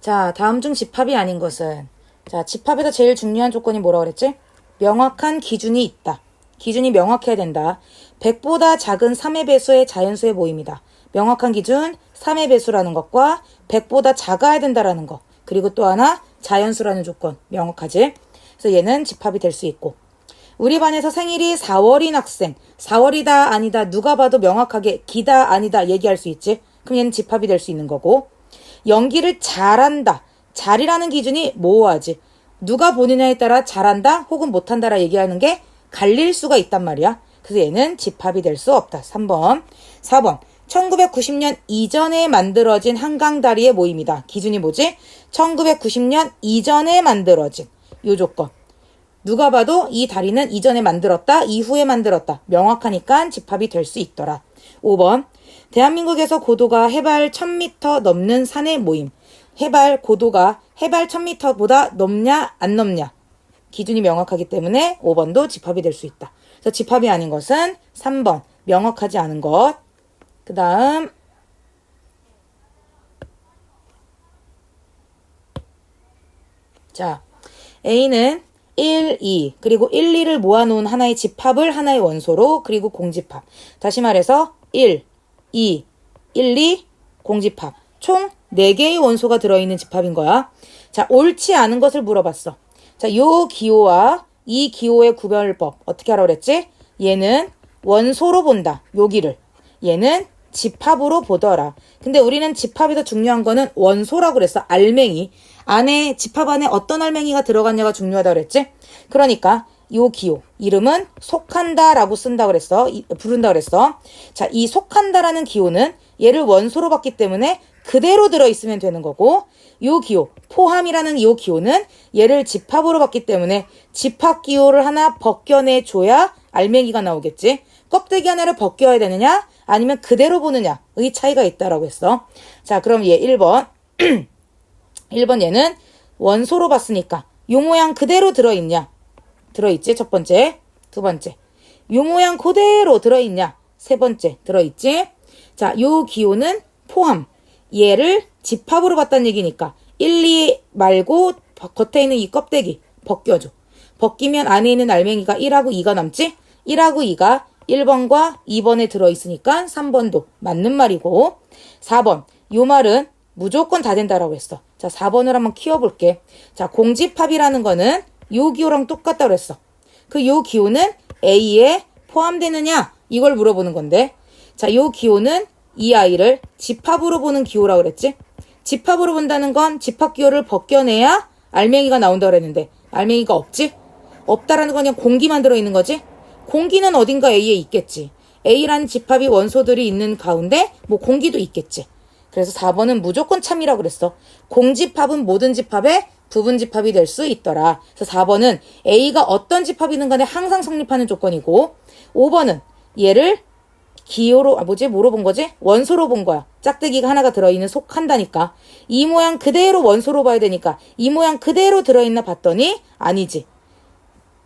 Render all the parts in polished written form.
자, 다음 중 집합이 아닌 것은, 자, 집합에서 제일 중요한 조건이 뭐라고 그랬지? 명확한 기준이 있다. 기준이 명확해야 된다. 100보다 작은 3의 배수의 자연수의 모임이다. 명확한 기준 3의 배수라는 것과 100보다 작아야 된다라는 것. 그리고 또 하나 자연수라는 조건. 명확하지? 그래서 얘는 집합이 될 수 있고. 우리 반에서 생일이 4월인 학생. 4월이다 아니다 누가 봐도 명확하게 기다 아니다 얘기할 수 있지? 그럼 얘는 집합이 될 수 있는 거고. 연기를 잘한다. 잘이라는 기준이 모호하지. 누가 보느냐에 따라 잘한다 혹은 못한다라 얘기하는 게 갈릴 수가 있단 말이야. 그래서 얘는 집합이 될 수 없다. 3번. 4번. 1990년 이전에 만들어진 한강다리의 모임이다. 기준이 뭐지? 1990년 이전에 만들어진 요 조건. 누가 봐도 이 다리는 이전에 만들었다, 이후에 만들었다. 명확하니까 집합이 될 수 있더라. 5번. 대한민국에서 고도가 해발 1000m 넘는 산의 모임. 해발 고도가 해발 1000m보다 넘냐 안 넘냐. 기준이 명확하기 때문에 5번도 집합이 될 수 있다. 그래서 집합이 아닌 것은 3번. 명확하지 않은 것. 그 다음 자, A는 1, 2 그리고 1, 2를 모아놓은 하나의 집합을 하나의 원소로 그리고 공집합. 다시 말해서 1, 2, 1, 2 공집합. 총 4개의 원소가 들어있는 집합인 거야. 자, 옳지 않은 것을 물어봤어. 자, 요 기호와 이 기호의 구별법 어떻게 하라고 그랬지? 얘는 원소로 본다. 여기를. 얘는 집합으로 보더라. 근데 우리는 집합에서 중요한 거는 원소라고 그랬어. 알맹이. 안에 집합 안에 어떤 알맹이가 들어갔냐가 중요하다고 그랬지? 그러니까 요 기호 이름은 속한다라고 쓴다고 그랬어. 부른다고 그랬어. 자, 이 속한다라는 기호는 얘를 원소로 봤기 때문에 그대로 들어있으면 되는 거고, 요 기호 포함이라는 요 기호는 얘를 집합으로 봤기 때문에 집합 기호를 하나 벗겨내줘야 알맹이가 나오겠지. 껍데기 하나를 벗겨야 되느냐 아니면 그대로 보느냐의 차이가 있다라고 했어. 자, 그럼 얘 1번 1번 얘는 원소로 봤으니까 요 모양 그대로 들어있냐? 들어있지? 첫 번째. 두 번째. 요 모양 그대로 들어있냐? 세 번째. 들어있지? 자, 요 기호는 포함. 얘를 집합으로 봤다는 얘기니까 1, 2 말고 겉에 있는 이 껍데기 벗겨줘. 벗기면 안에 있는 알맹이가 1하고 2가 남지? 1하고 2가 1번과 2번에 들어있으니까 3번도 맞는 말이고, 4번. 요 말은 무조건 다 된다라고 했어. 자, 4번을 한번 키워볼게. 자, 공집합이라는 거는 요 기호랑 똑같다고 했어. 그 요 기호는 A에 포함되느냐? 이걸 물어보는 건데, 자, 요 기호는 이 아이를 집합으로 보는 기호라고 그랬지? 집합으로 본다는 건 집합 기호를 벗겨내야 알맹이가 나온다고 그랬는데, 알맹이가 없지? 없다라는 건 그냥 공기만 들어있는 거지? 공기는 어딘가 A에 있겠지. A라는 집합이 원소들이 있는 가운데 뭐 공기도 있겠지. 그래서 4번은 무조건 참이라고 그랬어. 공집합은 모든 집합의 부분 집합이 될 수 있더라. 그래서 4번은 A가 어떤 집합이든 간에 항상 성립하는 조건이고, 5번은 얘를 기호로, 뭐로 본 거지? 원소로 본 거야. 짝대기가 하나가 들어있는 속한다니까. 이 모양 그대로 원소로 봐야 되니까 이 모양 그대로 들어있나 봤더니 아니지.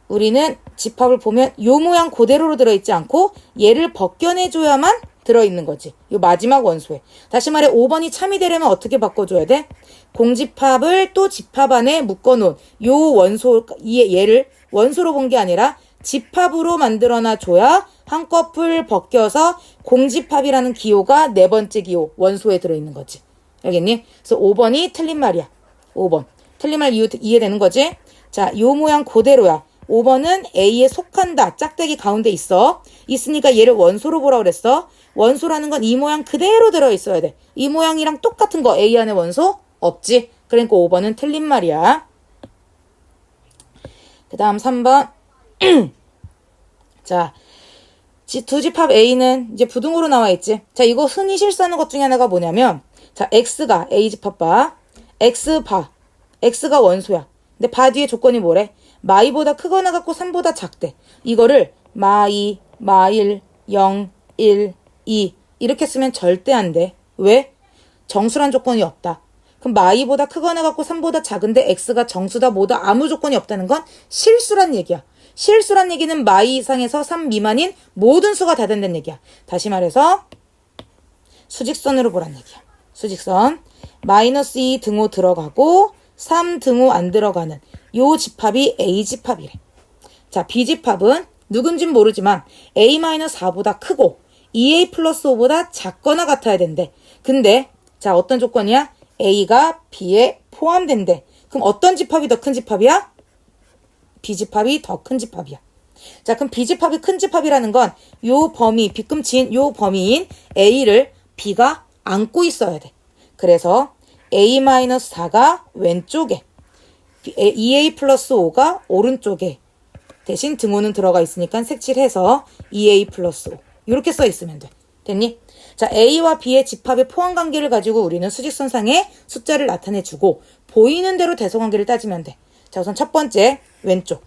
우리는 집합을 보면 요 모양 그대로로 들어있지 않고 얘를 벗겨내줘야만 들어있는 거지. 요 마지막 원소에. 다시 말해 5번이 참이 되려면 어떻게 바꿔줘야 돼? 공집합을 또 집합 안에 묶어놓은 요 원소, 얘를 원소로 본 게 아니라 집합으로 만들어놔 줘야 한꺼풀 벗겨서 공집합이라는 기호가 네 번째 기호 원소에 들어있는 거지. 알겠니? 그래서 5번이 틀린 말이야. 5번. 틀린 말 이해되는 거지? 자, 요 모양 그대로야. 5번은 A에 속한다. 짝대기 가운데 있어. 있으니까 얘를 원소로 보라고 그랬어. 원소라는 건 이 모양 그대로 들어있어야 돼. 이 모양이랑 똑같은 거 A 안에 원소 없지. 그러니까 5번은 틀린 말이야. 그 다음 3번. 자, 두 집합 A는 이제 부등호로 나와 있지. 자, 이거 흔히 실수하는 것 중에 하나가 뭐냐면, 자, X가 A 집합 봐. X 봐. X가 원소야. 근데 바 뒤에 조건이 뭐래? 마이보다 크거나 같고 3보다 작대. 이거를 마이, 마일, 0, 1, 2 이렇게 쓰면 절대 안 돼. 왜? 정수란 조건이 없다. 그럼 마이보다 크거나 같고 3보다 작은데 X가 정수다 뭐다 아무 조건이 없다는 건 실수란 얘기야. 실수란 얘기는 마이 이상에서 3 미만인 모든 수가 다 된다는 얘기야. 다시 말해서 수직선으로 보란 얘기야. 수직선 마이너스 2 등호 들어가고 3 등호 안 들어가는 요 집합이 A 집합이래. 자, B 집합은 누군진 모르지만 A-4보다 크고 2A 플러스 5보다 작거나 같아야 된대. 근데 자, 어떤 조건이야? A가 B에 포함된대. 그럼 어떤 집합이 더 큰 집합이야? B 집합이 더 큰 집합이야. 자, 그럼 B 집합이 큰 집합이라는 건 요 범위, 빗금치인 요 범위인 A를 B가 안고 있어야 돼. 그래서 A-4가 왼쪽에 2A 플러스 5가 오른쪽에 대신 등호는 들어가 있으니까 색칠해서 2A 플러스 5 이렇게 써 있으면 돼. 됐니? 자, A와 B의 집합의 포함 관계를 가지고 우리는 수직선상에 숫자를 나타내주고 보이는 대로 대소관계를 따지면 돼. 자, 우선 첫 번째 왼쪽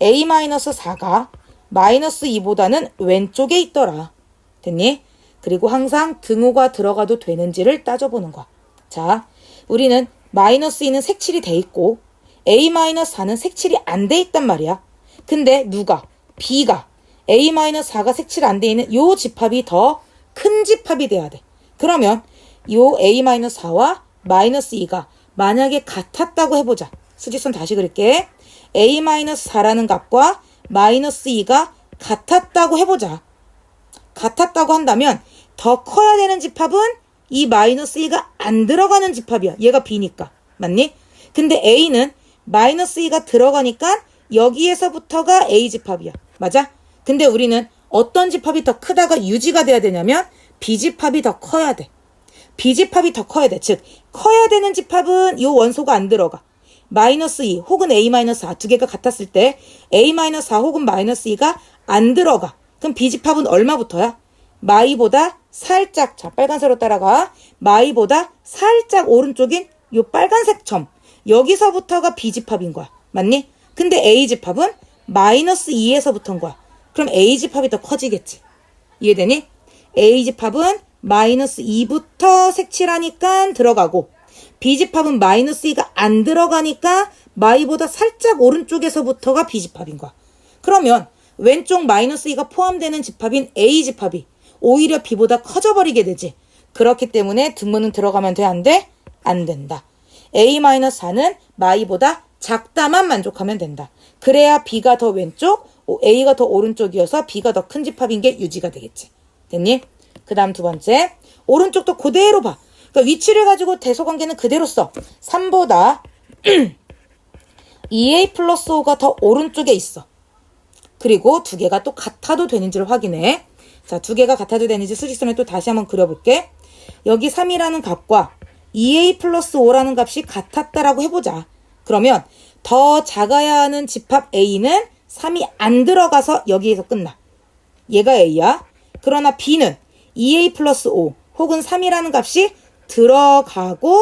A-4가 마이너스 2보다는 왼쪽에 있더라. 됐니? 그리고 항상 등호가 들어가도 되는지를 따져보는 거야. 자, 우리는 마이너스 2는 색칠이 돼 있고 A-4는 색칠이 안 돼 있단 말이야. 근데 누가? B가 A-4가 색칠 안 돼 있는 요 집합이 더 큰 집합이 돼야 돼. 그러면 요 A-4와 마이너스 2가 만약에 같았다고 해보자. 수직선 다시 그릴게. A-4라는 값과 마이너스 2가 같았다고 해보자. 같았다고 한다면 더 커야 되는 집합은 이 마이너스 2가 안 들어가는 집합이야. 얘가 B니까. 맞니? 근데 A는 마이너스 2가 들어가니까 여기에서부터가 A 집합이야. 맞아? 근데 우리는 어떤 집합이 더 크다가 유지가 돼야 되냐면 B 집합이 더 커야 돼. B 집합이 더 커야 돼. 즉 커야 되는 집합은 이 원소가 안 들어가. 마이너스 2 혹은 A-4 두 개가 같았을 때 A-4 혹은 마이너스 2가 안 들어가. 그럼 B 집합은 얼마부터야? 마이보다 살짝, 자 빨간색으로 따라가. 마이보다 살짝 오른쪽인 요 빨간색 점. 여기서부터가 B 집합인 거야. 맞니? 근데 A 집합은 마이너스 2에서부터인 거야. 그럼 A 집합이 더 커지겠지. 이해되니? A 집합은 마이너스 2부터 색칠하니까 들어가고 B 집합은 마이너스 2가 안 들어가니까 마이보다 살짝 오른쪽에서부터가 B 집합인 거야. 그러면 왼쪽 마이너스 2가 포함되는 집합인 A 집합이 오히려 B보다 커져버리게 되지. 그렇기 때문에 등호는 들어가면 돼? 안 돼? 안 된다. A-4는 마이보다 작다만 만족하면 된다. 그래야 B가 더 왼쪽, A가 더 오른쪽이어서 B가 더 큰 집합인 게 유지가 되겠지. 됐니? 그 다음 두 번째. 오른쪽도 그대로 봐. 그러니까 위치를 가지고 대소관계는 그대로 써. 3보다 2A 플러스 5가 더 오른쪽에 있어. 그리고 두 개가 또 같아도 되는지를 확인해. 자, 두 개가 같아도 되는지 수직선을 또 다시 한번 그려볼게. 여기 3이라는 값과 2A 플러스 5라는 값이 같았다라고 해보자. 그러면 더 작아야 하는 집합 A는 3이 안 들어가서 여기에서 끝나. 얘가 A야. 그러나 B는 2A 플러스 5 혹은 3이라는 값이 들어가고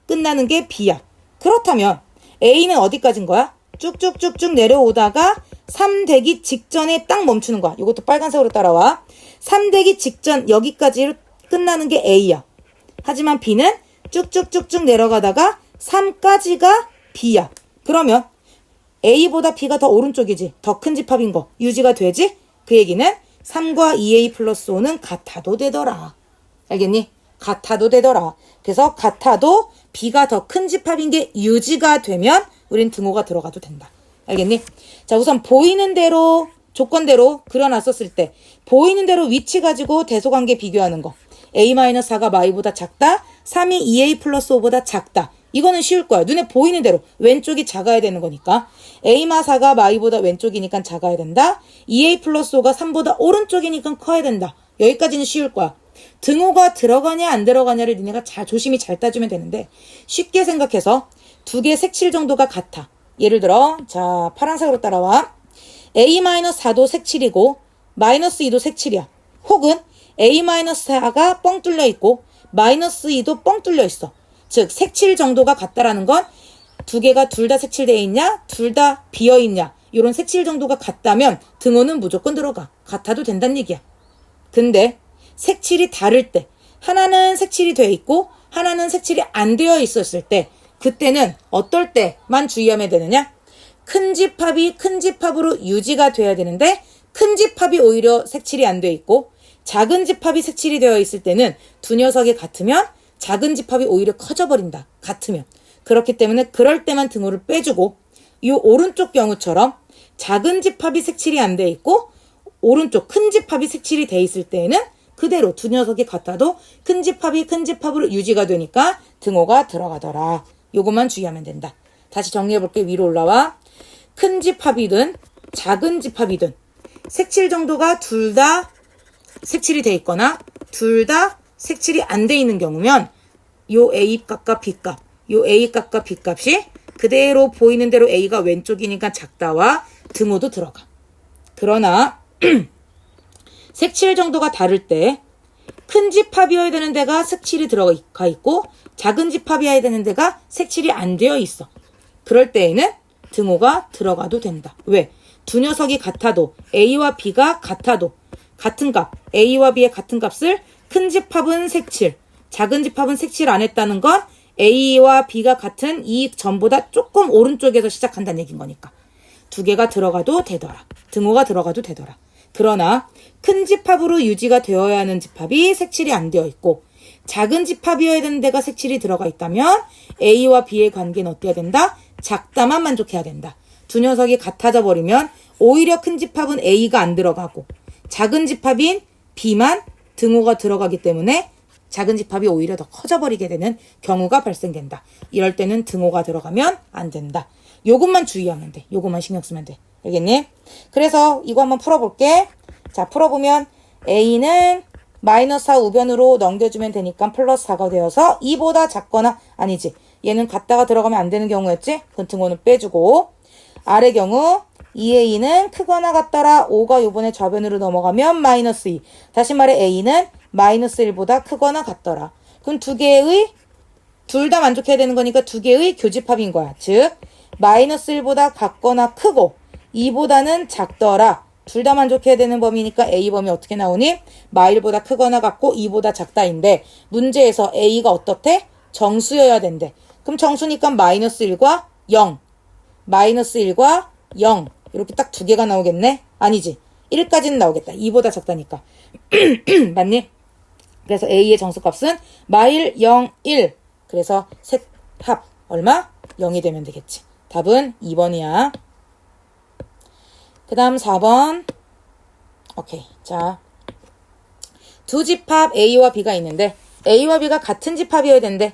끝나는 게 B야. 그렇다면 A는 어디까지인 거야? 쭉쭉쭉쭉 내려오다가 3 되기 직전에 딱 멈추는 거야. 이것도 빨간색으로 따라와. 3 되기 직전 여기까지 끝나는 게 A야. 하지만 B는 쭉쭉쭉쭉 내려가다가 3까지가 B야. 그러면 A보다 B가 더 오른쪽이지. 더 큰 집합인 거 유지가 되지? 그 얘기는 3과 2A 플러스 5는 같아도 되더라. 알겠니? 같아도 되더라. 그래서 같아도 B가 더 큰 집합인 게 유지가 되면 우린 등호가 들어가도 된다. 알겠니? 자, 우선 보이는 대로 조건대로 그려놨었을 때 보이는 대로 위치 가지고 대소관계 비교하는 거. A-4가 마이보다 작다. 3이 2A 플러스 5보다 작다. 이거는 쉬울 거야. 눈에 보이는 대로 왼쪽이 작아야 되는 거니까. A-4가 마이보다 왼쪽이니까 작아야 된다. 2A 플러스 5가 3보다 오른쪽이니까 커야 된다. 여기까지는 쉬울 거야. 등호가 들어가냐 안 들어가냐를 니네가 조심히 잘 따주면 되는데 쉽게 생각해서 두 개 색칠 정도가 같아. 예를 들어 자 파란색으로 따라와. A-4도 색칠이고 마이너스 2도 색칠이야. 혹은 A-4가 뻥 뚫려 있고 마이너스 2도 뻥 뚫려 있어. 즉 색칠 정도가 같다라는 건 두 개가 둘 다 색칠되어 있냐 둘 다 비어있냐 이런 색칠 정도가 같다면 등호는 무조건 들어가. 같아도 된다는 얘기야. 근데 색칠이 다를 때 하나는 색칠이 되어 있고 하나는 색칠이 안 되어 있었을 때 그때는 어떨 때만 주의하면 되느냐? 큰 집합이 큰 집합으로 유지가 돼야 되는데 큰 집합이 오히려 색칠이 안 되어 있고 작은 집합이 색칠이 되어 있을 때는 두 녀석이 같으면 작은 집합이 오히려 커져버린다. 같으면. 그렇기 때문에 그럴 때만 등호를 빼주고 이 오른쪽 경우처럼 작은 집합이 색칠이 안 돼 있고 오른쪽 큰 집합이 색칠이 돼 있을 때에는 그대로 두 녀석이 같아도 큰 집합이 큰 집합으로 유지가 되니까 등호가 들어가더라. 요것만 주의하면 된다. 다시 정리해볼게. 위로 올라와. 큰 집합이든 작은 집합이든 색칠 정도가 둘 다 색칠이 돼 있거나 둘 다 색칠이 안 돼 있는 경우면 요 A값과 B값, 요 A값과 B값이 그대로 보이는 대로 A가 왼쪽이니까 작다와 등호도 들어가. 그러나 색칠 정도가 다를 때 큰 집합이어야 되는 데가 색칠이 들어가 있고 작은 집합이어야 되는 데가 색칠이 안 되어 있어. 그럴 때에는 등호가 들어가도 된다. 왜? 두 녀석이 같아도 A와 B가 같아도 같은 값, A와 B의 같은 값을 큰 집합은 색칠, 작은 집합은 색칠 안 했다는 건 A와 B가 같은 이 점보다 조금 오른쪽에서 시작한다는 얘기인 거니까. 두 개가 들어가도 되더라. 등호가 들어가도 되더라. 그러나 큰 집합으로 유지가 되어야 하는 집합이 색칠이 안 되어 있고 작은 집합이어야 되는 데가 색칠이 들어가 있다면 A와 B의 관계는 어때야 된다? 작다만 만족해야 된다. 두 녀석이 같아져 버리면 오히려 큰 집합은 A가 안 들어가고 작은 집합인 B만 등호가 들어가기 때문에 작은 집합이 오히려 더 커져버리게 되는 경우가 발생된다. 이럴 때는 등호가 들어가면 안 된다. 요것만 주의하면 돼. 요것만 신경 쓰면 돼. 알겠니? 그래서 이거 한번 풀어볼게. 자, 풀어보면 A는 마이너스 4 우변으로 넘겨주면 되니까 플러스 4가 되어서 2보다 작거나 아니지. 얘는 같다가 들어가면 안 되는 경우였지? 그 등호는 빼주고 아래 경우 2A는 크거나 같더라. 5가 요번에 좌변으로 넘어가면 마이너스 2. 다시 말해 A는 마이너스 1보다 크거나 같더라. 그럼 두 개의 둘 다 만족해야 되는 거니까 두 개의 교집합인 거야. 즉 마이너스 1보다 같거나 크고 2보다는 작더라. 둘 다 만족해야 되는 범위니까 A 범위 어떻게 나오니? 마1보다 크거나 같고 2보다 작다인데 문제에서 A가 어떻대? 정수여야 된대. 그럼 정수니까 마이너스 1과 0, 마이너스 1과 0 이렇게 딱 두 개가 나오겠네? 아니지. 1까지는 나오겠다. 2보다 작다니까. 맞니? 그래서 A의 정수값은 마1, 0, 1. 그래서 셋 합 얼마? 0이 되면 되겠지. 답은 2번이야. 그 다음 4번. 오케이. 자, 두 집합 A와 B가 있는데 A와 B가 같은 집합이어야 된대.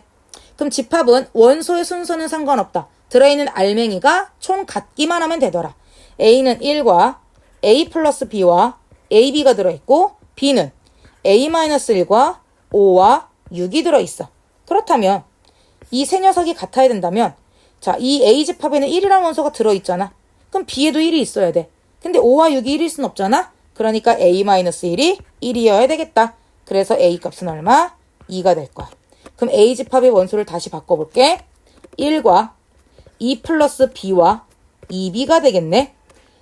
그럼 집합은 원소의 순서는 상관없다. 들어있는 알맹이가 총 같기만 하면 되더라. A는 1과 A 플러스 B와 AB가 들어있고 B는 A-1과 5와 6이 들어있어. 그렇다면 이 세 녀석이 같아야 된다면 자, 이 A집합에는 1이라는 원소가 들어있잖아. 그럼 B에도 1이 있어야 돼. 근데 5와 6이 1일 순 없잖아. 그러니까 A-1이 1이어야 되겠다. 그래서 A 값은 얼마? 2가 될 거야. 그럼 A집합의 원소를 다시 바꿔볼게. 1과 2 플러스 B와 2B가 되겠네.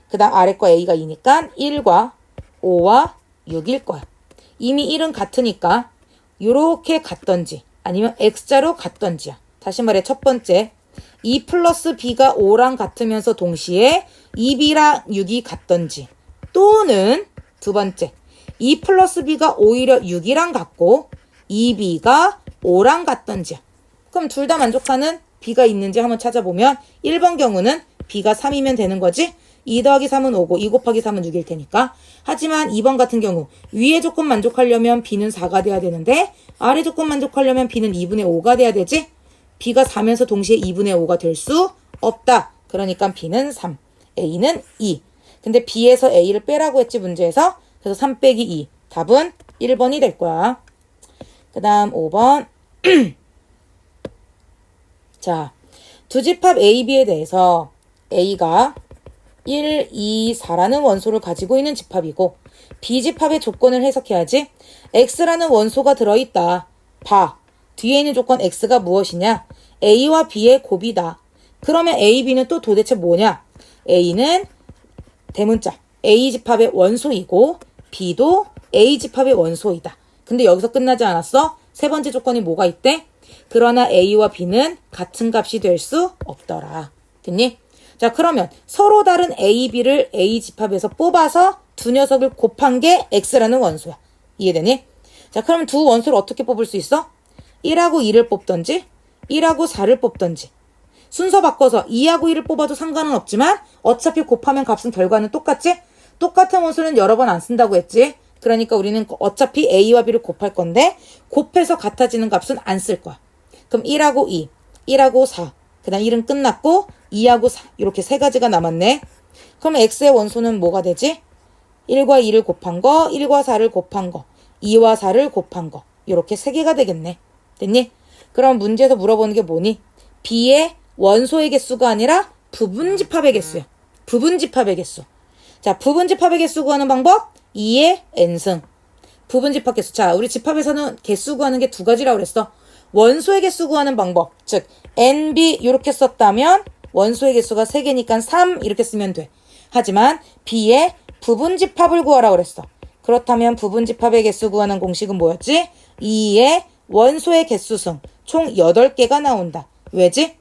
그 다음 아래 거 A가 2니까 1과 5와 6일 거야. 이미 1은 같으니까 요렇게 같던지 아니면 X자로 같던지야. 다시 말해 첫 번째 2 플러스 B가 5랑 같으면서 동시에 2B랑 6이 같던지 또는 두 번째 2 플러스 B가 오히려 6이랑 같고 2B가 5랑 같던지야. 그럼 둘 다 만족하는 B가 있는지 한번 찾아보면 1번 경우는 B가 3이면 되는 거지. 2 더하기 3은 5고 2 곱하기 3은 6일 테니까. 하지만 2번 같은 경우 위에 조건 만족하려면 B는 4가 돼야 되는데 아래 조건 만족하려면 B는 2분의 5가 돼야 되지. B가 4면서 동시에 2분의 5가 될 수 없다. 그러니까 B는 3, A는 2. 근데 B에서 A를 빼라고 했지 문제에서. 그래서 3 빼기 2. 답은 1번이 될 거야. 그 다음 5번. 자, 두 집합 A, B에 대해서 A가 1, 2, 4라는 원소를 가지고 있는 집합이고 B집합의 조건을 해석해야지. X라는 원소가 들어있다. 봐. 뒤에 있는 조건 X가 무엇이냐? A와 B의 곱이다. 그러면 A, B는 또 도대체 뭐냐? A는 대문자 A집합의 원소이고 B도 A집합의 원소이다. 근데 여기서 끝나지 않았어? 세 번째 조건이 뭐가 있대? 그러나 A와 B는 같은 값이 될 수 없더라. 됐니? 자, 그러면 서로 다른 A, B를 A집합에서 뽑아서 두 녀석을 곱한 게 X라는 원소야. 이해되니? 자, 그러면 두 원소를 어떻게 뽑을 수 있어? 1하고 2를 뽑던지 1하고 4를 뽑던지 순서 바꿔서 2하고 1을 뽑아도 상관은 없지만 어차피 곱하면 값은 결과는 똑같지? 똑같은 원소는 여러 번 안 쓴다고 했지? 그러니까 우리는 어차피 A와 B를 곱할 건데 곱해서 같아지는 값은 안 쓸 거야. 그럼 1하고 2, 1하고 4, 그 다음 1은 끝났고 2하고 4 이렇게 세 가지가 남았네. 그럼 X의 원소는 뭐가 되지? 1과 2를 곱한 거, 1과 4를 곱한 거, 2와 4를 곱한 거 이렇게 세 개가 되겠네. 됐니? 그럼 문제에서 물어보는 게 뭐니? B의 원소의 개수가 아니라 부분집합의 개수야. 부분집합의 개수. 자, 부분집합의 개수 구하는 방법 2의 n승. 부분집합 개수. 자, 우리 집합에서는 개수 구하는 게 두 가지라고 그랬어. 원소의 개수 구하는 방법. 즉 nb 이렇게 썼다면 원소의 개수가 3개니까 3 이렇게 쓰면 돼. 하지만 b의 부분집합을 구하라고 그랬어. 그렇다면 부분집합의 개수 구하는 공식은 뭐였지? 2의 원소의 개수승. 총 8개가 나온다. 왜지?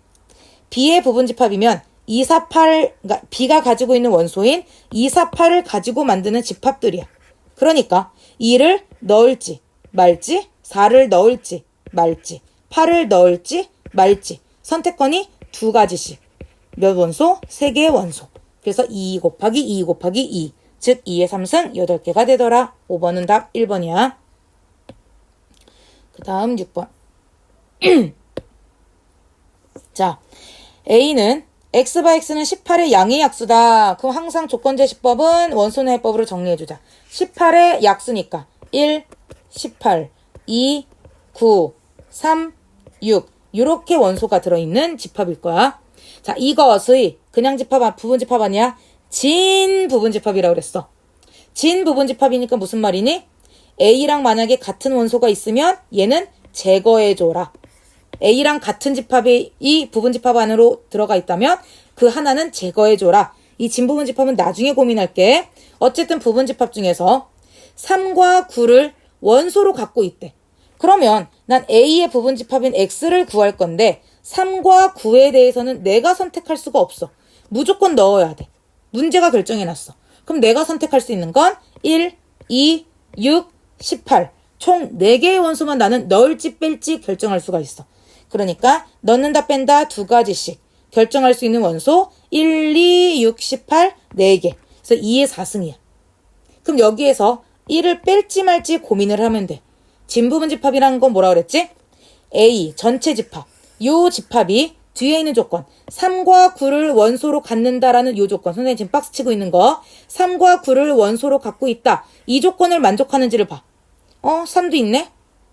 b의 부분집합이면 2, 4, 8, 그러니까 b가 가지고 있는 원소인 2, 4, 8을 가지고 만드는 집합들이야. 그러니까 2를 넣을지 말지, 4를 넣을지 말지, 8을 넣을지 말지 선택권이 두 가지씩. 몇 원소? 3개의 원소. 그래서 2 곱하기 2 곱하기 2. 즉 2의 3승 8개가 되더라. 5번은 답 1번이야. 그 다음 6번. 자, A는 X바 X는 18의 양의 약수다. 그럼 항상 조건제시법은 원소내법으로 정리해주자. 18의 약수니까 1, 18, 2, 9, 3, 6 이렇게 원소가 들어있는 집합일 거야. 자, 이것의 그냥 집합, 부분집합 아니야? 진 부분집합이라고 그랬어. 진 부분집합이니까 무슨 말이니? A랑 만약에 같은 원소가 있으면 얘는 제거해줘라. A랑 같은 집합이 이 부분집합 안으로 들어가 있다면 그 하나는 제거해줘라. 이 진부분집합은 나중에 고민할게. 어쨌든 부분집합 중에서 3과 9를 원소로 갖고 있대. 그러면 난 A의 부분집합인 X를 구할 건데 3과 9에 대해서는 내가 선택할 수가 없어. 무조건 넣어야 돼. 문제가 결정해놨어. 그럼 내가 선택할 수 있는 건 1, 2, 6, 18. 총 4개의 원소만 나는 넣을지 뺄지 결정할 수가 있어. 그러니까 넣는다 뺀다 두 가지씩 결정할 수 있는 원소 1, 2, 6, 18, 4개. 그래서 2의 4승이야. 그럼 여기에서 1을 뺄지 말지 고민을 하면 돼. 진부분집합이라는 건 뭐라 그랬지? A 전체 집합. 요 집합이 뒤에 있는 조건 3과 9를 원소로 갖는다라는 요 조건. 선생님 지금 박스 치고 있는 거 3과 9를 원소로 갖고 있다. 이 조건을 만족하는지를 봐. 3도 있네?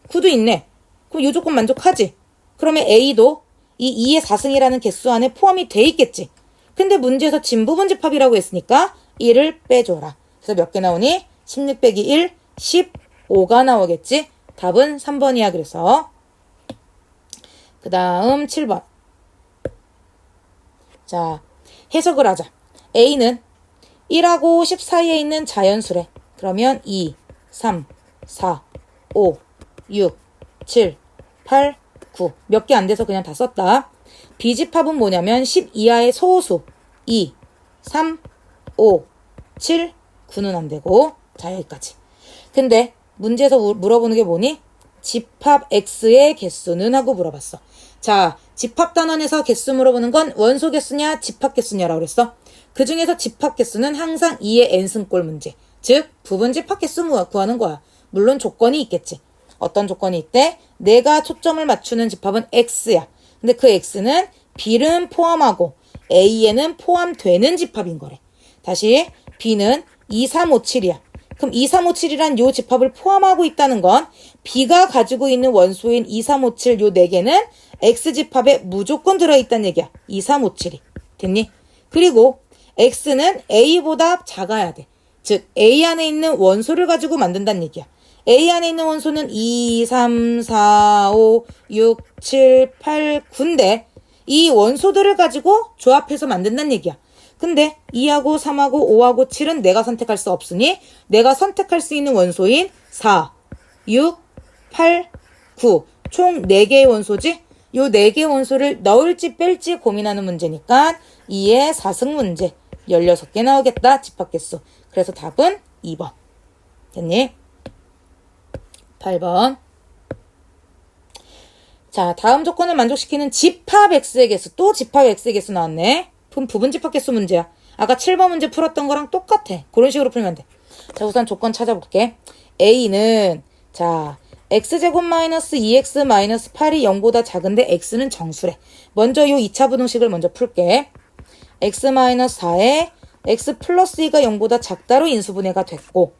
9도 있네. 그럼 요 조건 만족하지? 그러면 A도 이 2의 4승이라는 개수 안에 포함이 돼 있겠지. 근데 문제에서 진부분집합이라고 했으니까 1을 빼줘라. 그래서 몇 개 나오니? 16 빼기 1, 15가 나오겠지. 답은 3번이야. 그래서 그 다음 7번. 자, 해석을 하자. A는 1하고 10 사이에 있는 자연수래. 그러면 2, 3, 4, 5, 6, 7, 8, 9. 몇 개 안 돼서 그냥 다 썼다. B집합은 뭐냐면 10 이하의 소수. 2, 3, 5, 7, 9는 안 되고. 자, 여기까지. 근데 문제에서 물어보는 게 뭐니? 집합 X의 개수는 하고 물어봤어. 자, 집합 단원에서 개수 물어보는 건 원소 개수냐 집합 개수냐라고 그랬어. 그 중에서 집합 개수는 항상 2의 n승꼴 문제. 즉 부분집합 개수 구하는 거야. 물론 조건이 있겠지. 어떤 조건이 있대? 내가 초점을 맞추는 집합은 X야. 근데 그 X는 B는 포함하고 A에는 포함되는 집합인 거래. 다시 B는 2, 3, 5, 7이야. 그럼 2, 3, 5, 7이란 요 집합을 포함하고 있다는 건 B가 가지고 있는 원소인 2, 3, 5, 7 요 4개는 X집합에 무조건 들어있다는 얘기야. 2, 3, 5, 7이. 됐니? 그리고 X는 A보다 작아야 돼. 즉 A 안에 있는 원소를 가지고 만든다는 얘기야. A 안에 있는 원소는 2, 3, 4, 5, 6, 7, 8, 9인데 이 원소들을 가지고 조합해서 만든다는 얘기야. 근데 2하고 3하고 5하고 7은 내가 선택할 수 없으니 내가 선택할 수 있는 원소인 4, 6, 8, 9 총 4개의 원소지? 요 4개의 원소를 넣을지 뺄지 고민하는 문제니까 2의 4승 문제 16개 나오겠다. 집합개수. 그래서 답은 2번. 됐니? 8번. 자, 다음 조건을 만족시키는 집합 x의 개수. 또 집합 x의 개수 나왔네. 그럼 부분 집합 개수 문제야. 아까 7번 문제 풀었던 거랑 똑같아. 그런 식으로 풀면 돼. 자, 우선 조건 찾아볼게. a는 자 x제곱 마이너스 2x 마이너스 8이 0보다 작은데 x는 정수래. 먼저 요 2차 부등식을 먼저 풀게. x 마이너스 4에 x 플러스 2가 0보다 작다로 인수분해가 됐고,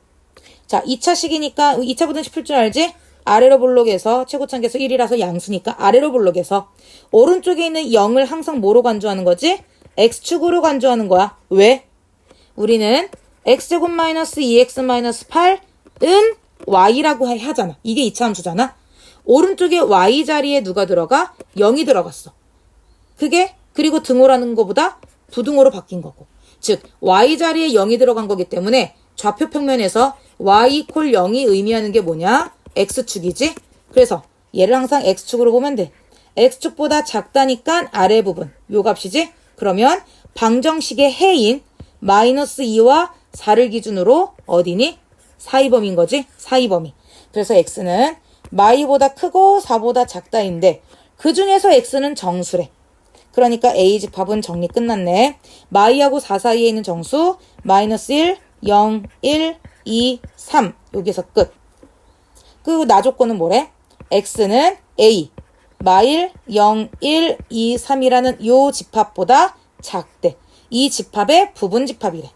자 2차 식이니까 2차 부등식 풀 줄 알지? 아래로 볼록에서 최고차계수 1이라서 양수니까 아래로 볼록에서 오른쪽에 있는 0을 항상 뭐로 간주하는 거지? x축으로 간주하는 거야. 왜? 우리는 x제곱 마이너스 2x 마이너스 8은 y라고 하잖아. 이게 2차 함수잖아. 오른쪽에 y 자리에 누가 들어가? 0이 들어갔어. 그게 그리고 등호라는 거보다 부등호로 바뀐 거고. 즉 y 자리에 0이 들어간 거기 때문에 좌표 평면에서 y 콜 0이 의미하는 게 뭐냐? x축이지. 그래서 얘를 항상 x축으로 보면 돼. x축보다 작다니까 아래 부분 요 값이지. 그러면 방정식의 해인 마이너스 2와 4를 기준으로 어디니? 사이범위인 거지. 사이범위. 그래서 x는 마이보다 크고 4보다 작다인데 그 중에서 x는 정수래. 그러니까 a 집합은 정리 끝났네. 마이하고 4 사이에 있는 정수 마이너스 1, 0, 1, 2, 3 여기서 끝. 그리고 나 조건은 뭐래? x는 a 마일 0, 1, 2, 3이라는 요 집합보다 작대. 이 집합의 부분 집합이래.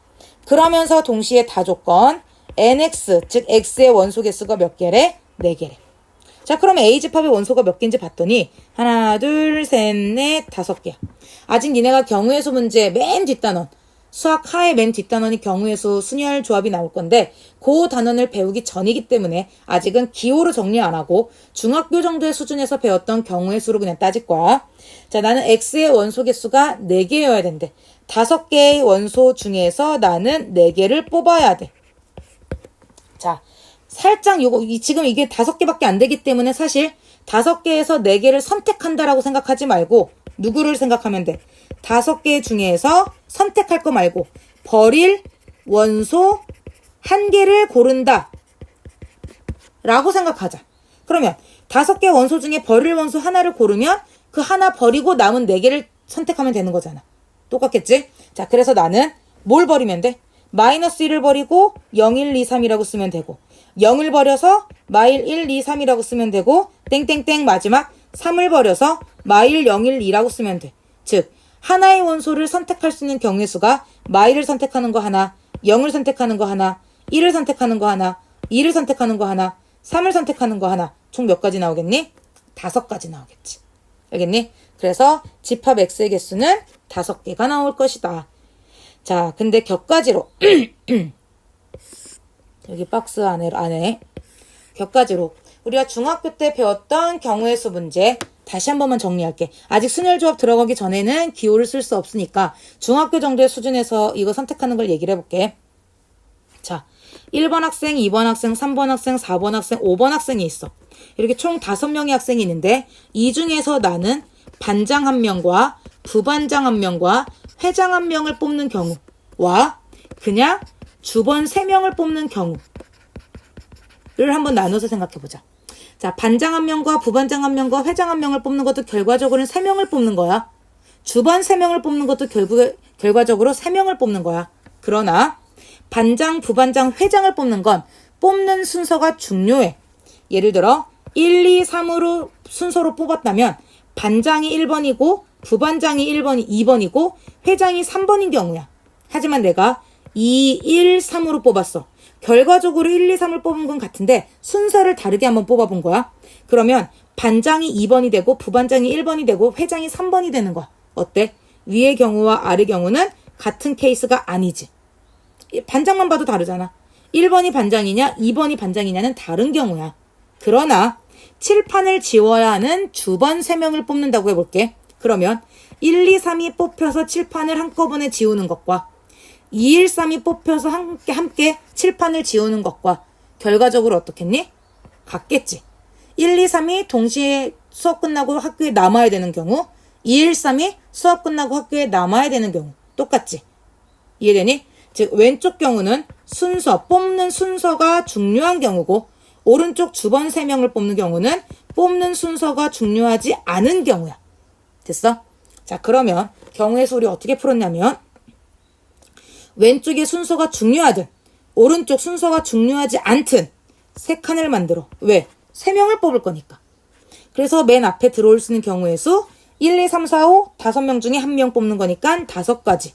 그러면서 동시에 다 조건 nx 즉 x의 원소 개수가 몇 개래? 4개래. 자, 그럼 a 집합의 원소가 몇 개인지 봤더니 하나, 둘, 셋, 넷, 5개야. 아직 니네가 경우의 수 문제 맨 뒷단원 수학 하의 맨 뒷단원이 경우의 수 순열 조합이 나올 건데 그 단원을 배우기 전이기 때문에 아직은 기호로 정리 안 하고 중학교 정도의 수준에서 배웠던 경우의 수로 그냥 따질 거야. 자, 나는 x의 원소 개수가 4개여야 된대. 5개의 원소 중에서 나는 4개를 뽑아야 돼. 자, 살짝 요거 지금 이게 5개밖에 안 되기 때문에 사실 5개에서 4개를 선택한다라고 생각하지 말고 누구를 생각하면 돼? 5개 중에서 선택할 거 말고 버릴 원소 1개를 고른다 라고 생각하자. 그러면 5개 원소 중에 버릴 원소 하나를 고르면 그 하나 버리고 남은 4개를 선택하면 되는 거잖아. 똑같겠지? 자, 그래서 나는 뭘 버리면 돼? 마이너스 1을 버리고 0, 1, 2, 3이라고 쓰면 되고 0을 버려서 마일 1, 2, 3이라고 쓰면 되고 땡땡땡 마지막 3을 버려서 마일 0, 1, 2라고 쓰면 돼. 즉 하나의 원소를 선택할 수 있는 경우의 수가 마일을 선택하는 거 하나, 0을 선택하는 거 하나, 1을 선택하는 거 하나, 2를 선택하는 거 하나, 3을 선택하는 거 하나. 총 몇 가지 나오겠니? 5가지 나오겠지. 알겠니? 그래서 집합 x의 개수는 5개가 나올 것이다. 자, 근데 격가지로 여기 박스 안에 격가지로 우리가 중학교 때 배웠던 경우의 수 문제 다시 한 번만 정리할게. 아직 순열조합 들어가기 전에는 기호를 쓸 수 없으니까 중학교 정도의 수준에서 이거 선택하는 걸 얘기를 해볼게. 자, 1번 학생, 2번 학생, 3번 학생, 4번 학생, 5번 학생이 있어. 이렇게 총 5명의 학생이 있는데 이 중에서 나는 반장 1명과 부반장 1명과 회장 1명을 뽑는 경우와 그냥 주번 3명을 뽑는 경우를 한번 나눠서 생각해보자. 자, 반장 1명과 부반장 1명과 회장 1명을 뽑는 것도 결과적으로는 3명을 뽑는 거야. 주번 3명을 뽑는 것도 결과적으로 3명을 뽑는 거야. 그러나 반장, 부반장, 회장을 뽑는 건 뽑는 순서가 중요해. 예를 들어 1, 2, 3으로 순서로 뽑았다면 반장이 1번이고 부반장이 2번이고 회장이 3번인 경우야. 하지만 내가 2, 1, 3으로 뽑았어. 결과적으로 1, 2, 3을 뽑은 건 같은데 순서를 다르게 한번 뽑아본 거야. 그러면 반장이 2번이 되고 부반장이 1번이 되고 회장이 3번이 되는 거야. 어때? 위의 경우와 아래 경우는 같은 케이스가 아니지. 반장만 봐도 다르잖아. 1번이 반장이냐 2번이 반장이냐는 다른 경우야. 그러나 칠판을 지워야 하는 주번 3명을 뽑는다고 해볼게. 그러면 1, 2, 3이 뽑혀서 칠판을 한꺼번에 지우는 것과 2, 1, 3이 뽑혀서 함께 칠판을 지우는 것과 결과적으로 어떻겠니? 같겠지. 1, 2, 3이 동시에 수업 끝나고 학교에 남아야 되는 경우 2, 1, 3이 수업 끝나고 학교에 남아야 되는 경우 똑같지. 이해되니? 즉 왼쪽 경우는 뽑는 순서가 중요한 경우고 오른쪽 주번 3명을 뽑는 경우는 뽑는 순서가 중요하지 않은 경우야. 됐어? 자, 그러면 경우의 수 우리 어떻게 풀었냐면 왼쪽의 순서가 중요하든 오른쪽 순서가 중요하지 않든 세 칸을 만들어. 왜? 세 명을 뽑을 거니까. 그래서 맨 앞에 들어올 수 있는 경우의 수 1, 2, 3, 4, 5 5명 중에 1명 뽑는 거니까 5가지.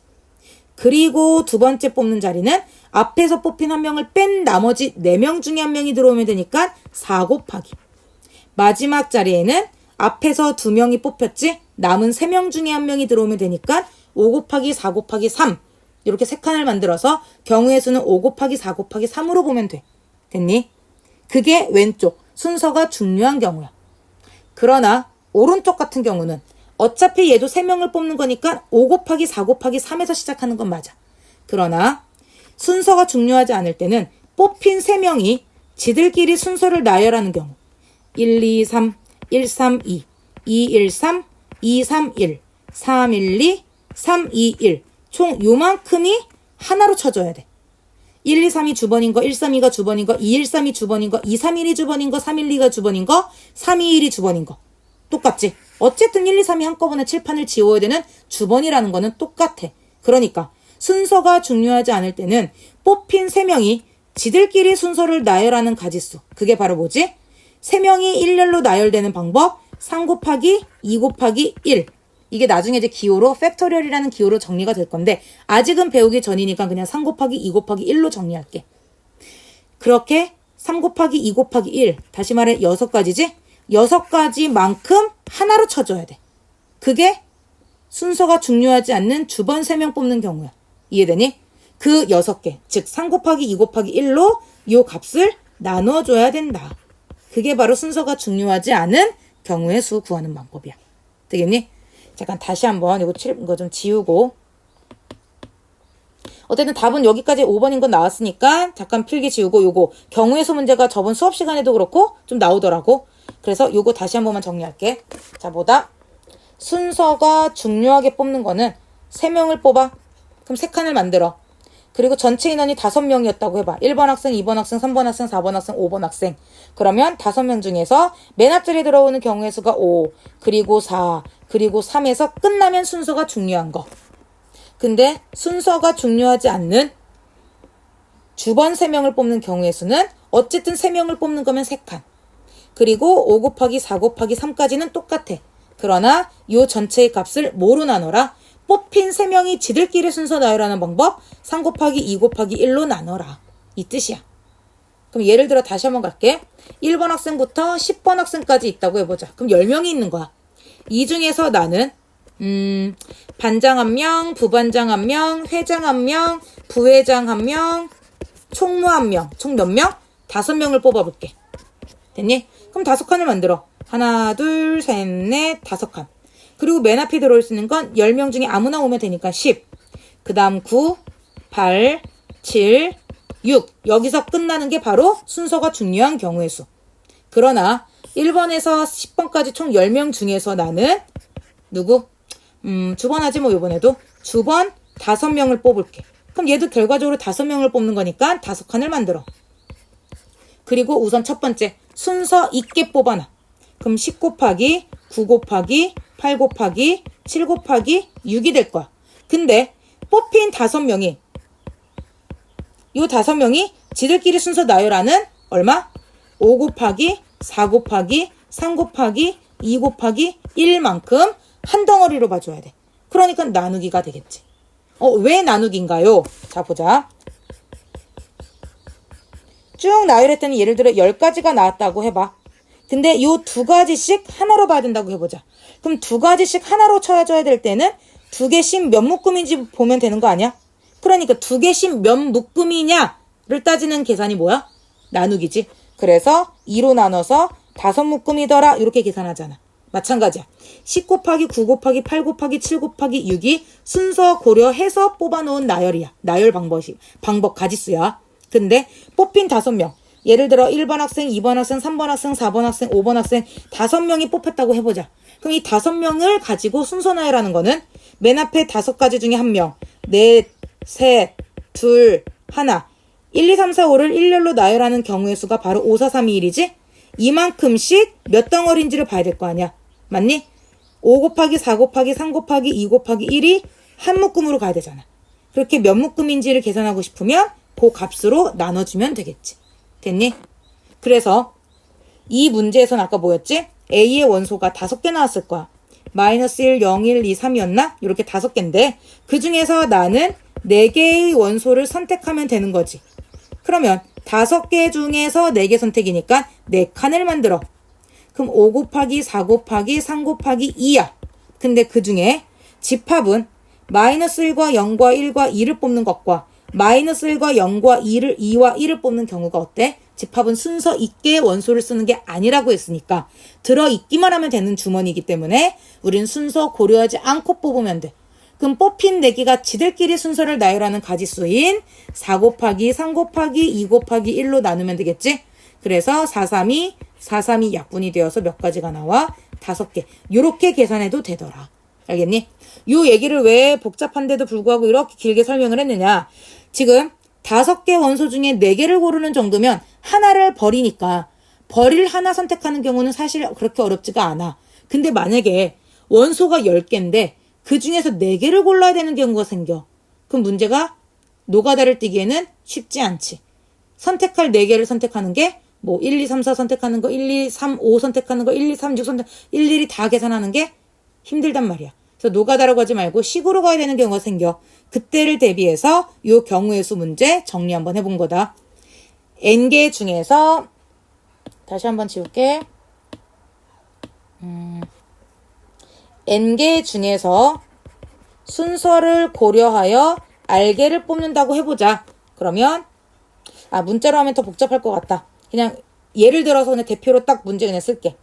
그리고 두 번째 뽑는 자리는 앞에서 뽑힌 1명을 뺀 나머지 4명 중에 1명이 들어오면 되니까 4 곱하기. 마지막 자리에는 앞에서 2명이 뽑혔지 남은 3명 중에 1명이 들어오면 되니까 5 곱하기 4 곱하기 3 이렇게 세 칸을 만들어서 경우의 수는 5 곱하기 4 곱하기 3으로 보면 돼. 됐니? 그게 왼쪽 순서가 중요한 경우야. 그러나 오른쪽 같은 경우는 어차피 얘도 3명을 뽑는 거니까 5 곱하기 4 곱하기 3에서 시작하는 건 맞아. 그러나 순서가 중요하지 않을 때는 뽑힌 3명이 지들끼리 순서를 나열하는 경우 1, 2, 3, 1, 3, 2, 2, 1, 3, 2, 3, 1, 3, 1, 2, 3, 2, 1 총 요만큼이 하나로 쳐줘야 돼. 1, 2, 3이 주번인 거, 1, 3, 2가 주번인 거, 2, 1, 3이 주번인 거, 2, 3, 1이 주번인 거, 3, 1, 2가 주번인 거, 3, 2, 1이 주번인 거. 똑같지? 어쨌든 1, 2, 3이 한꺼번에 칠판을 지워야 되는 주번이라는 거는 똑같아. 그러니까 순서가 중요하지 않을 때는 뽑힌 3명이 지들끼리 순서를 나열하는 가지수. 그게 바로 뭐지? 3명이 일렬로 나열되는 방법 3 곱하기 2 곱하기 1. 이게 나중에 이제 기호로 팩토리얼이라는 기호로 정리가 될 건데 아직은 배우기 전이니까 그냥 3 곱하기 2 곱하기 1로 정리할게. 그렇게 3 곱하기 2 곱하기 1 다시 말해 6가지지? 6가지만큼 하나로 쳐줘야 돼. 그게 순서가 중요하지 않는 주번 3명 뽑는 경우야. 이해되니? 그 6개 즉 3 곱하기 2 곱하기 1로 요 값을 나눠줘야 된다. 그게 바로 순서가 중요하지 않은 경우의 수 구하는 방법이야. 되겠니? 잠깐 다시 한번 이거 좀 지우고 어쨌든 답은 여기까지 5번인 건 나왔으니까 잠깐 필기 지우고 요거 경우의 수 문제가 저번 수업 시간에도 그렇고 좀 나오더라고. 그래서 요거 다시 한 번만 정리할게. 자, 뭐다? 순서가 중요하게 뽑는 거는 3명을 뽑아. 그럼 3칸을 만들어. 그리고 전체 인원이 5명이었다고 해봐. 1번 학생, 2번 학생, 3번 학생, 4번 학생, 5번 학생. 그러면 5명 중에서 맨 앞줄에 들어오는 경우의 수가 5, 그리고 4, 그리고 3에서 끝나면 순서가 중요한 거. 근데 순서가 중요하지 않는 주번 3명을 뽑는 경우의 수는 어쨌든 3명을 뽑는 거면 3칸. 그리고 5 곱하기 4 곱하기 3까지는 똑같아. 그러나 요 전체의 값을 뭐로 나눠라? 뽑힌 3명이 지들끼리 순서 나열하는 방법 3 곱하기 2 곱하기 1로 나눠라. 이 뜻이야. 그럼 예를 들어 다시 한번 갈게. 1번 학생부터 10번 학생까지 있다고 해보자. 그럼 10명이 있는 거야. 이 중에서 나는 반장 1명, 부반장 1명, 회장 1명, 부회장 1명, 총무 1명. 총 몇 명? 5명을 뽑아볼게. 됐니? 그럼 5칸을 만들어. 하나, 둘, 셋, 넷, 5칸. 그리고 맨 앞에 들어올 수 있는 건 10명 중에 아무나 오면 되니까 10. 그 다음 9, 8, 7, 6. 여기서 끝나는 게 바로 순서가 중요한 경우의 수. 그러나 1번에서 10번까지 총 10명 중에서 나는 누구? 주번 하지 뭐 요번에도. 주번 5명을 뽑을게. 그럼 얘도 결과적으로 5명을 뽑는 거니까 5칸을 만들어. 그리고 우선 첫 번째 순서 있게 뽑아놔. 그럼 10 곱하기 9 곱하기 8 곱하기 7 곱하기 6이 될 거야. 근데 뽑힌 5명이 요 5명이 지들끼리 순서 나열하는 얼마? 5 곱하기 4 곱하기 3 곱하기 2 곱하기 1만큼 한 덩어리로 봐줘야 돼. 그러니까 나누기가 되겠지. 왜 나누기인가요? 자, 보자. 쭉 나열했더니 예를 들어 10가지가 나왔다고 해봐. 근데 요 2가지씩 하나로 봐야 된다고 해보자. 그럼 2가지씩 하나로 쳐줘야 될 때는 2개씩 몇 묶음인지 보면 되는 거 아니야? 그러니까 2개씩 몇 묶음이냐를 따지는 계산이 뭐야? 나누기지. 그래서 2로 나눠서 5묶음이더라 이렇게 계산하잖아. 마찬가지야. 10 곱하기 9 곱하기 8 곱하기 7 곱하기 6이 순서 고려해서 뽑아놓은 나열이야. 나열 방법 가지수야. 근데 뽑힌 5명. 예를 들어 1번 학생, 2번 학생, 3번 학생, 4번 학생, 5번 학생 5명이 뽑혔다고 해보자. 그럼 이 5명을 가지고 순서 나열하는 거는 맨 앞에 5가지 중에 1명, 넷, 셋, 둘, 하나. 1, 2, 3, 4, 5를 일렬로 나열하는 경우의 수가 바로 5, 4, 3, 2, 1이지? 이만큼씩 몇 덩어리인지를 봐야 될 거 아니야. 맞니? 5 곱하기 4 곱하기 3 곱하기 2 곱하기 1이 한 묶음으로 가야 되잖아. 그렇게 몇 묶음인지를 계산하고 싶으면 그 값으로 나눠주면 되겠지. 됐니? 그래서 이 문제에서는 아까 뭐였지? A의 원소가 5개 나왔을 거야. 마이너스 1, 0, 1, 2, 3이었나? 이렇게 5개인데 그 중에서 나는 4개의 원소를 선택하면 되는 거지. 그러면 5개 중에서 4개 선택이니까 4칸을 만들어. 그럼 5 곱하기 4 곱하기 3 곱하기 2야. 근데 그 중에 집합은 마이너스 1과 0과 1과 2를 뽑는 것과 마이너스 1과 0과 2와 1을 뽑는 경우가 어때? 집합은 순서 있게 원소를 쓰는 게 아니라고 했으니까 들어있기만 하면 되는 주머니이기 때문에 우린 순서 고려하지 않고 뽑으면 돼. 그럼 뽑힌 4개가 지들끼리 순서를 나열하는 가지수인 4 곱하기 3 곱하기 2 곱하기 1로 나누면 되겠지? 그래서 4, 3, 2, 4, 3, 2 약분이 되어서 몇 가지가 나와? 5개. 요렇게 계산해도 되더라. 알겠니? 요 얘기를 왜 복잡한데도 불구하고 이렇게 길게 설명을 했느냐? 지금 5개 원소 중에 4개를 고르는 정도면 하나를 버리니까 버릴 하나 선택하는 경우는 사실 그렇게 어렵지가 않아. 근데 만약에 원소가 10개인데 그 중에서 4개를 골라야 되는 경우가 생겨. 그럼 문제가 노가다를 띄기에는 쉽지 않지. 선택할 4개를 선택하는 게 뭐 1, 2, 3, 4 선택하는 거, 1, 2, 3, 5 선택하는 거, 1, 2, 3, 6 일일이 다 계산하는 게 힘들단 말이야. 그래서 노가다라고 하지 말고 식으로 가야 되는 경우가 생겨. 그때를 대비해서 요 경우의 수 문제 정리 한번 해본 거다. N개 중에서 다시 한번 지울게. N개 중에서 순서를 고려하여 R개를 뽑는다고 해보자. 그러면 문자로 하면 더 복잡할 것 같다. 그냥 예를 들어서 그냥 대표로 딱 문제 그냥 쓸게.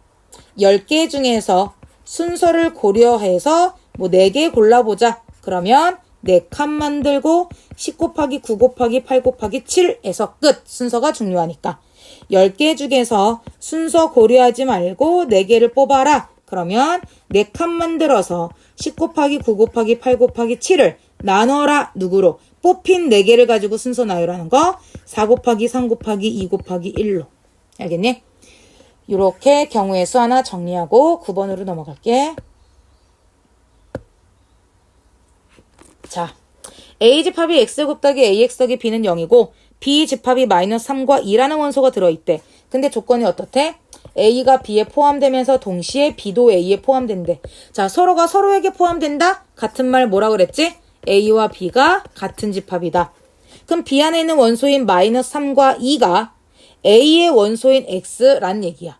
10개 중에서 순서를 고려해서 뭐 4개 골라보자. 그러면 4칸 만들고 10 곱하기 9 곱하기 8 곱하기 7에서 끝. 순서가 중요하니까. 10개 중에서 순서 고려하지 말고 4개를 뽑아라. 그러면 4칸 만들어서 10 곱하기 9 곱하기 8 곱하기 7을 나눠라. 누구로? 뽑힌 4개를 가지고 순서 나열하는 거 4 곱하기 3 곱하기 2 곱하기 1로. 알겠니? 이렇게 경우의 수 하나 정리하고 9번으로 넘어갈게. 자, A 집합이 X 곱하기 AX 더하기 B는 0이고 B 집합이 마이너스 3과 2라는 원소가 들어있대. 근데 조건이 어떻대? A가 B에 포함되면서 동시에 B도 A에 포함된대. 자, 서로가 서로에게 포함된다? 같은 말 뭐라 그랬지? A와 B가 같은 집합이다. 그럼 B 안에 있는 원소인 마이너스 3과 2가 A의 원소인 X란 얘기야.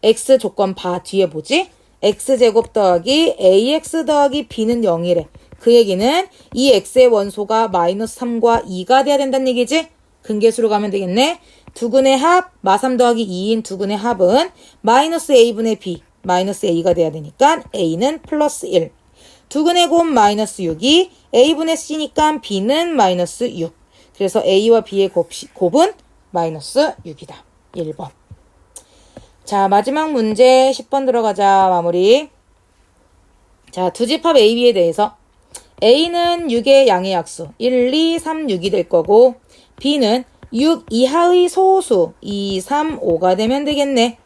X 조건 봐. 뒤에 보지? X제곱 더하기 AX 더하기 B는 0이래. 그 얘기는 이 X의 원소가 마이너스 3과 2가 돼야 된다는 얘기지? 근계수로 가면 되겠네. 두근의 합, 마3 더하기 2인 두근의 합은 마이너스 A분의 B, 마이너스 A가 돼야 되니까 A는 플러스 1. 두근의 곱 마이너스 6이 A분의 C니까 B는 마이너스 6. 그래서 A와 B의 곱은 마이너스 6이다. 1번. 자, 마지막 문제 10번 들어가자. 마무리. 자, 두 집합 A, B에 대해서 A는 6의 양의 약수 1, 2, 3, 6이 될 거고 B는 6 이하의 소수 2, 3, 5가 되면 되겠네.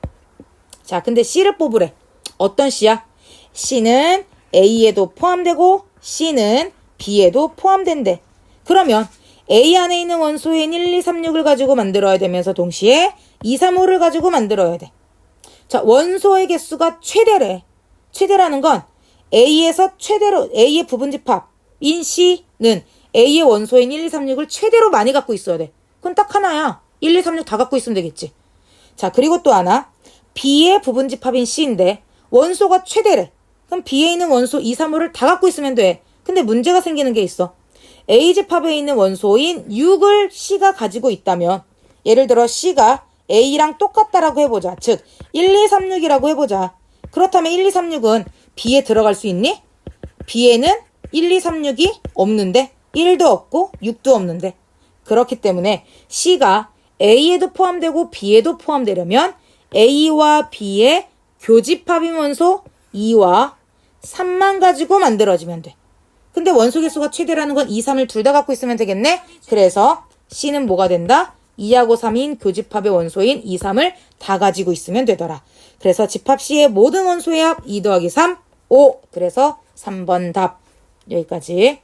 자, 근데 C를 뽑으래. 어떤 C야? C는 A에도 포함되고 C는 B에도 포함된대. 그러면 A 안에 있는 원소인 1, 2, 3, 6을 가지고 만들어야 되면서 동시에 2, 3, 5를 가지고 만들어야 돼. 자, 원소의 개수가 최대래. 최대라는 건 A에서 최대로 A의 부분집합인 C는 A의 원소인 1, 2, 3, 6을 최대로 많이 갖고 있어야 돼. 그건 딱 하나야. 1, 2, 3, 6 다 갖고 있으면 되겠지. 자, 그리고 또 하나. B의 부분집합인 C인데 원소가 최대래. 그럼 B에 있는 원소 2, 3, 5를 다 갖고 있으면 돼. 근데 문제가 생기는 게 있어. A 집합에 있는 원소인 6을 C가 가지고 있다면 예를 들어 C가 A랑 똑같다라고 해보자. 즉 1, 2, 3, 6이라고 해보자. 그렇다면 1, 2, 3, 6은 B에 들어갈 수 있니? B에는 1, 2, 3, 6이 없는데 1도 없고 6도 없는데 그렇기 때문에 C가 A에도 포함되고 B에도 포함되려면 A와 B의 교집합인 원소 2와 3만 가지고 만들어지면 돼. 근데 원소 개수가 최대라는 건 2, 3을 둘 다 갖고 있으면 되겠네? 그래서 C는 뭐가 된다? 2하고 3인 교집합의 원소인 2, 3을 다 가지고 있으면 되더라. 그래서 집합 C의 모든 원소의 합 2 더하기 3, 5. 그래서 3번 답. 여기까지.